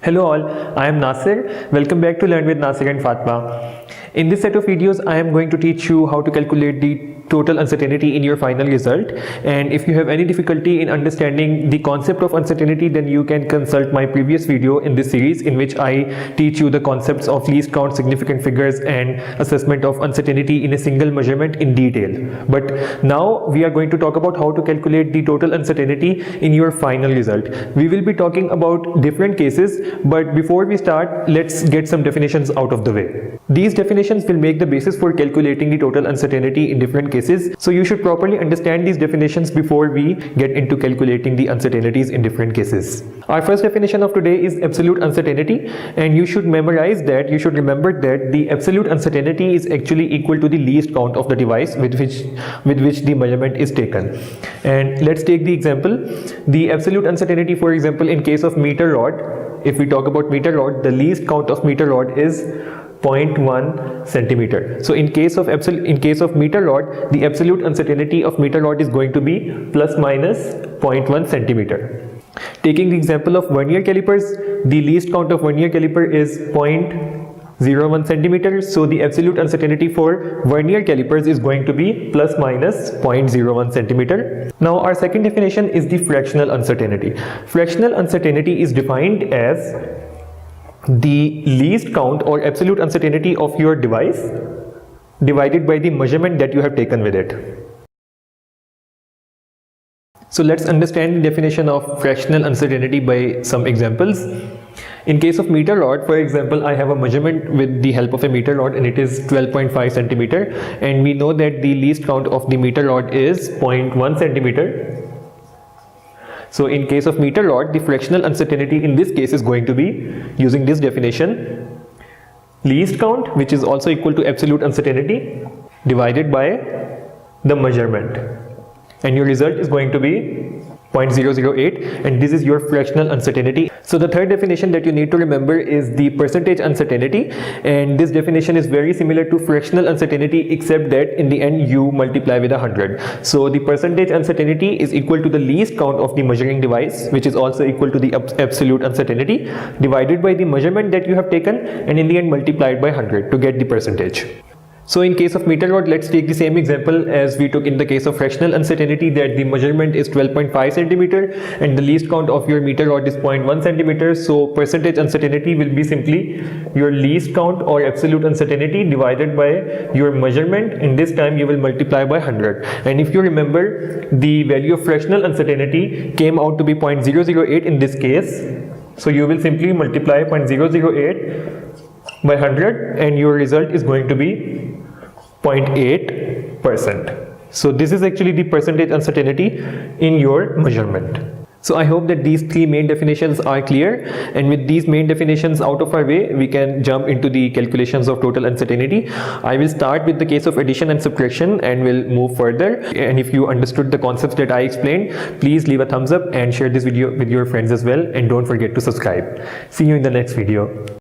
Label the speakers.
Speaker 1: Hello all, I am Nasir. Welcome back to Learn with Nasir and Fatma. In this set of videos, I am going to teach you how to calculate the total uncertainty in your final result. And if you have any difficulty in understanding the concept of uncertainty, then you can consult my previous video in this series in which I teach you the concepts of least count significant figures and assessment of uncertainty in a single measurement in detail. But now we are going to talk about how to calculate the total uncertainty in your final result. We will be talking about different cases, but before we start, let's get some definitions out of the way. These definitions will make the basis for calculating the total uncertainty in different cases, so you should properly understand these definitions before we get into calculating the uncertainties in different cases. Our first definition of today is absolute uncertainty, and you should remember that the absolute uncertainty is actually equal to the least count of the device with which the measurement is taken. And let's take the example. The absolute uncertainty, for example, in case of meter rod, if we talk about meter rod, the least count of meter rod is 0.1 centimeter. So in case of meter rod, the absolute uncertainty of meter rod is going to be plus minus 0.1 centimeter. Taking the example of vernier calipers, the least count of vernier caliper is 0.01 centimeter. So the absolute uncertainty for vernier calipers is going to be plus minus 0.01 centimeter. Now our second definition is the fractional uncertainty. Fractional uncertainty is defined as the least count or absolute uncertainty of your device divided by the measurement that you have taken with it. So let's understand the definition of fractional uncertainty by some examples. In case of meter rod, for example, I have a measurement with the help of a meter rod and it is 12.5 centimeter, and we know that the least count of the meter rod is 0.1 centimeter. So in case of meter rod, the fractional uncertainty in this case is going to be, using this definition, least count, which is also equal to absolute uncertainty, divided by the measurement, and your result is going to be 0.008, and this is your fractional uncertainty. So the third definition that you need to remember is the percentage uncertainty, and this definition is very similar to fractional uncertainty except that in the end you multiply with 100. So the percentage uncertainty is equal to the least count of the measuring device, which is also equal to the absolute uncertainty, divided by the measurement that you have taken, and in the end multiplied by 100 to get the percentage. So in case of meter rod, let's take the same example as we took in the case of fractional uncertainty, that the measurement is 12.5 centimeter and the least count of your meter rod is 0.1 centimeter. So percentage uncertainty will be simply your least count or absolute uncertainty divided by your measurement, and this time you will multiply by 100. And if you remember, the value of fractional uncertainty came out to be 0.008 in this case. So you will simply multiply 0.008 by 100 and your result is going to be 0.8%. So this is actually the percentage uncertainty in your measurement. So I hope that these three main definitions are clear, and with these main definitions out of our way, we can jump into the calculations of total uncertainty. I will start with the case of addition and subtraction and will move further. And if you understood the concepts that I explained, please leave a thumbs up and share this video with your friends as well, and don't forget to subscribe. See you in the next video.